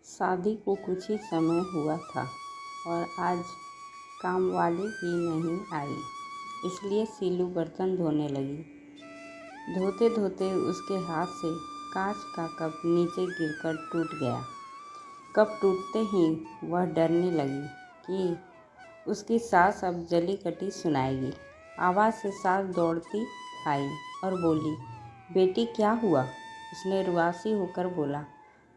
शादी को कुछ ही समय हुआ था और आज काम वाली भी नहीं आई, इसलिए सीलू बर्तन धोने लगी। धोते धोते उसके हाथ से कांच का कप नीचे गिरकर टूट गया। कप टूटते ही वह डरने लगी कि उसकी सास अब जली कटी सुनाएगी। आवाज़ से सास दौड़ती आई और बोली, बेटी क्या हुआ? उसने रुआसी होकर बोला,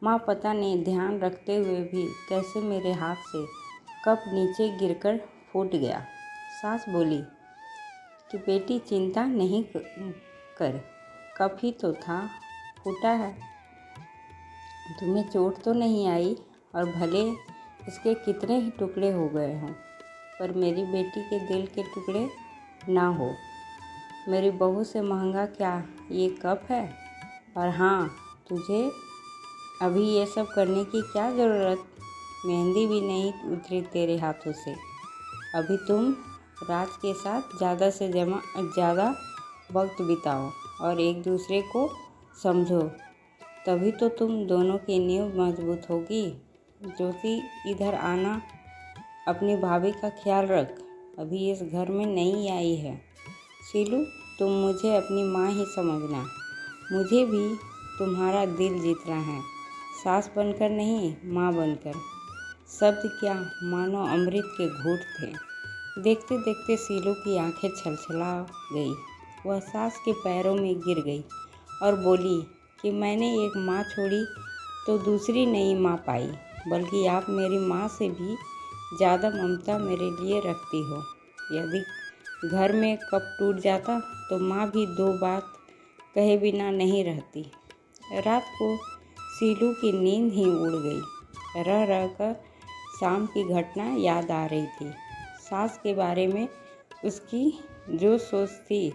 माँ पता नहीं ध्यान रखते हुए भी कैसे मेरे हाथ से कप नीचे गिरकर फूट गया। सास बोली कि बेटी चिंता नहीं कर, कप ही तो था, फूटा है, तुम्हें चोट तो नहीं आई और भले इसके कितने ही टुकड़े हो गए हों, पर मेरी बेटी के दिल के टुकड़े ना हो। मेरी बहू से महंगा क्या ये कप है? और हाँ, तुझे अभी ये सब करने की क्या ज़रूरत? मेहंदी भी नहीं उतरी तेरे हाथों से। अभी तुम राज के साथ ज़्यादा से ज़्यादा वक्त बिताओ और एक दूसरे को समझो, तभी तो तुम दोनों की नींव मजबूत होगी। ज्योति इधर आना, अपनी भाभी का ख्याल रख, अभी इस घर में नई आई है। सीलू, तुम मुझे अपनी माँ ही समझना, मुझे भी तुम्हारा दिल जीतना है, सास बनकर नहीं, माँ बनकर। शब्द क्या मानो अमृत के घूंट थे। देखते देखते सीलू की आंखें छलछला गई। वह सास के पैरों में गिर गई और बोली कि मैंने एक माँ छोड़ी तो दूसरी नई माँ पाई, बल्कि आप मेरी माँ से भी ज़्यादा ममता मेरे लिए रखती हो। यदि घर में कप टूट जाता तो माँ भी दो बात कहे बिना नहीं रहती। रात को सीलू की नींद ही उड़ गई। रह रह कर शाम की घटना याद आ रही थी। सास के बारे में उसकी जो सोच थी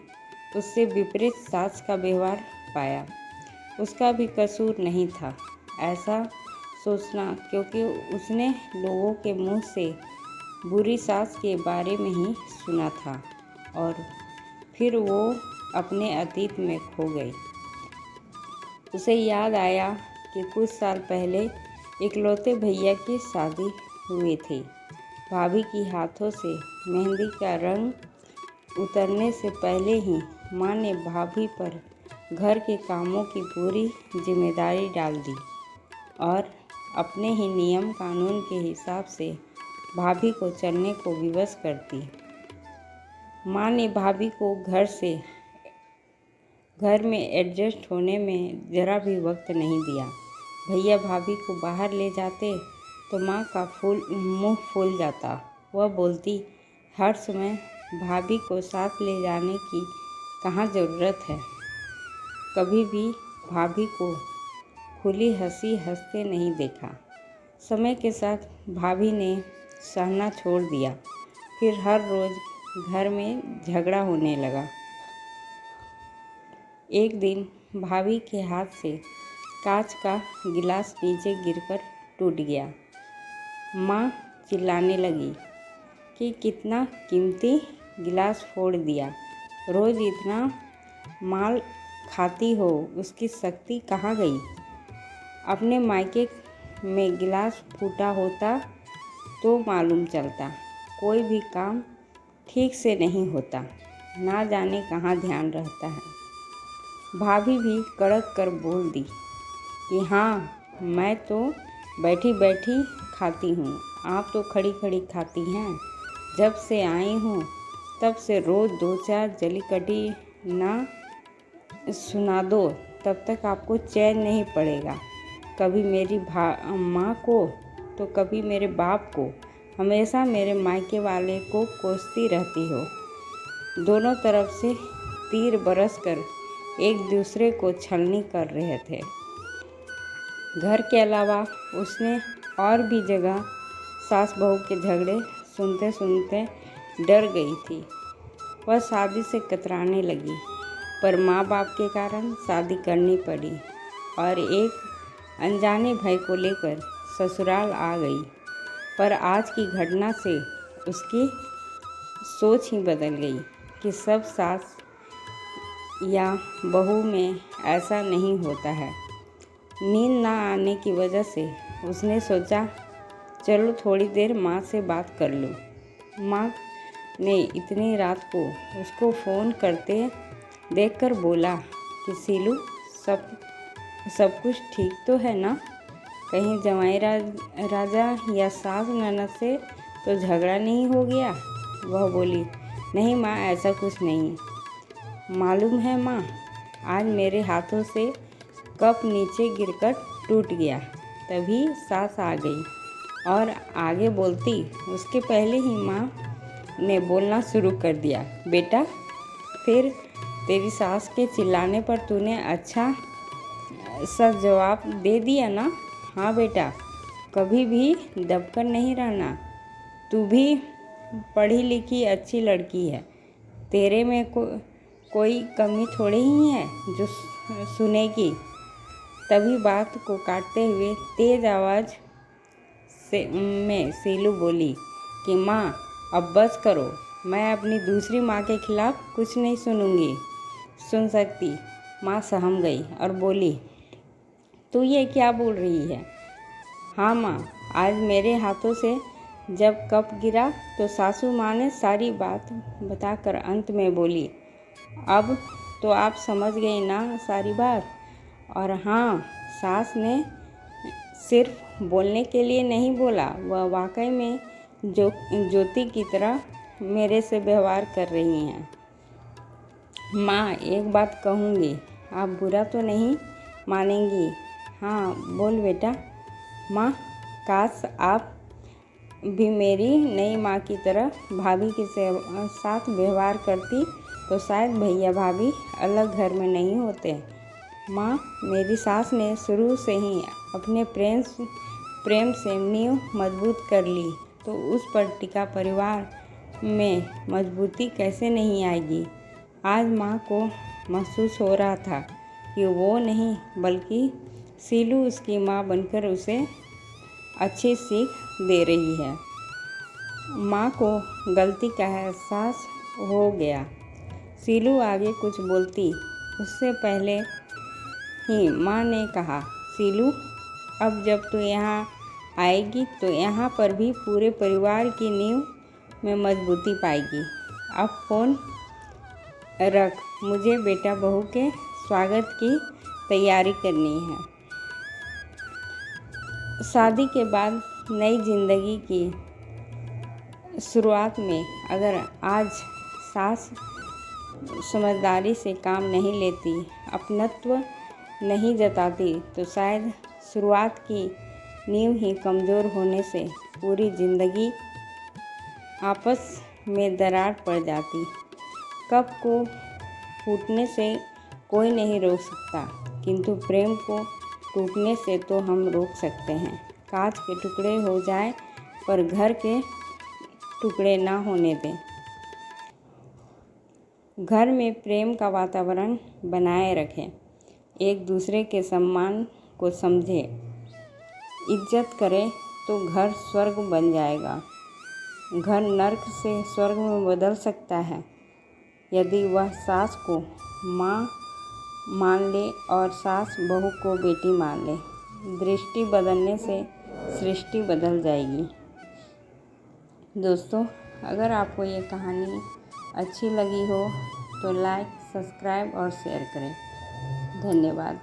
उससे विपरीत सास का व्यवहार पाया। उसका भी कसूर नहीं था ऐसा सोचना, क्योंकि उसने लोगों के मुंह से बुरी सास के बारे में ही सुना था और फिर वो अपने अतीत में खो गई। उसे याद आया कि कुछ साल पहले इकलौते भैया की शादी हुई थी। भाभी की हाथों से मेहंदी का रंग उतरने से पहले ही माँ ने भाभी पर घर के कामों की पूरी जिम्मेदारी डाल दी और अपने ही नियम कानून के हिसाब से भाभी को चलने को विवश करती। माँ ने भाभी को घर में एडजस्ट होने में ज़रा भी वक्त नहीं दिया। भैया भाभी को बाहर ले जाते तो माँ का मुंह फूल जाता। वह बोलती, हर समय भाभी को साथ ले जाने की कहाँ ज़रूरत है। कभी भी भाभी को खुली हंसी हंसते नहीं देखा। समय के साथ भाभी ने सहना छोड़ दिया। फिर हर रोज़ घर में झगड़ा होने लगा। एक दिन भाभी के हाथ से कांच का गिलास नीचे गिरकर टूट गया। माँ चिल्लाने लगी कि कितना कीमती गिलास फोड़ दिया, रोज़ इतना माल खाती हो, उसकी शक्ति कहाँ गई? अपने मायके में गिलास फूटा होता तो मालूम चलता। कोई भी काम ठीक से नहीं होता, ना जाने कहाँ ध्यान रहता है। भाभी भी कड़क कर बोल दी कि हाँ, मैं तो बैठी बैठी खाती हूँ, आप तो खड़ी खड़ी खाती हैं। जब से आई हूँ तब से रोज़ दो चार जली कटी ना सुना दो, तब तक आपको चैन नहीं पड़ेगा। कभी मेरी माँ को तो कभी मेरे बाप को, हमेशा मेरे मायके वाले को कोसती रहती हो। दोनों तरफ से तीर बरस कर एक दूसरे को छलनी कर रहे थे। घर के अलावा उसने और भी जगह सास बहू के झगड़े सुनते सुनते डर गई थी। वह शादी से कतराने लगी, पर माँ बाप के कारण शादी करनी पड़ी और एक अनजाने भाई को लेकर ससुराल आ गई। पर आज की घटना से उसकी सोच ही बदल गई कि सब सास या बहू में ऐसा नहीं होता है। नींद ना आने की वजह से उसने सोचा चलो थोड़ी देर माँ से बात कर लूँ। माँ ने इतनी रात को उसको फ़ोन करते देखकर बोला कि सीलू सब कुछ ठीक तो है ना? कहीं जमाई राजा या सास ननद से तो झगड़ा नहीं हो गया? वह बोली, नहीं माँ, ऐसा कुछ नहीं। मालूम है माँ, आज मेरे हाथों से कप नीचे गिरकर टूट गया। तभी सास आ गई और आगे बोलती उसके पहले ही माँ ने बोलना शुरू कर दिया, बेटा फिर तेरी सास के चिल्लाने पर तूने अच्छा सा जवाब दे दिया ना? हाँ बेटा, कभी भी दबकर नहीं रहना। तू भी पढ़ी लिखी अच्छी लड़की है, तेरे में कोई कमी थोड़ी ही है जो सुनेगी। तभी बात को काटते हुए तेज आवाज़ में सीलू बोली कि माँ अब बस करो, मैं अपनी दूसरी माँ के खिलाफ़ कुछ नहीं सुन सकती। माँ सहम गई और बोली, तू ये क्या बोल रही है? हाँ माँ, आज मेरे हाथों से जब कप गिरा तो सासू माँ ने सारी बात बताकर अंत में बोली, अब तो आप समझ गई ना सारी बात? और हाँ, सास ने सिर्फ बोलने के लिए नहीं बोला, वह वाकई में ज्योति की तरह मेरे से व्यवहार कर रही हैं। माँ, एक बात कहूँगी, आप बुरा तो नहीं मानेंगी? हाँ बोल बेटा। माँ, काश आप भी मेरी नई माँ की तरह भाभी के साथ व्यवहार करती तो शायद भैया भाभी अलग घर में नहीं होते। माँ, मेरी सास ने शुरू से ही अपने प्रेम से नींव मजबूत कर ली तो उस पर टिका परिवार में मजबूती कैसे नहीं आएगी? आज माँ को महसूस हो रहा था कि वो नहीं बल्कि सीलू उसकी माँ बनकर उसे अच्छी सीख दे रही है। माँ को गलती का एहसास हो गया। सीलू आगे कुछ बोलती उससे पहले ही माँ ने कहा, सीलू अब जब तू यहाँ आएगी तो यहाँ पर भी पूरे परिवार की नींव में मजबूती पाएगी। अब फ़ोन रख, मुझे बेटा बहू के स्वागत की तैयारी करनी है। शादी के बाद नई ज़िंदगी की शुरुआत में अगर आज सास समझदारी से काम नहीं लेती, अपनत्व नहीं जताती तो शायद शुरुआत की नींव ही कमज़ोर होने से पूरी ज़िंदगी आपस में दरार पड़ जाती। कप को फूटने से कोई नहीं रोक सकता, किंतु प्रेम को टूटने से तो हम रोक सकते हैं। कांच के टुकड़े हो जाए पर घर के टुकड़े ना होने दें। घर में प्रेम का वातावरण बनाए रखें, एक दूसरे के सम्मान को समझें, इज्जत करें तो घर स्वर्ग बन जाएगा। घर नर्क से स्वर्ग में बदल सकता है यदि वह सास को माँ मान ले और सास बहू को बेटी मान ले। दृष्टि बदलने से सृष्टि बदल जाएगी। दोस्तों, अगर आपको ये कहानी अच्छी लगी हो तो लाइक, सब्सक्राइब और शेयर करें। धन्यवाद।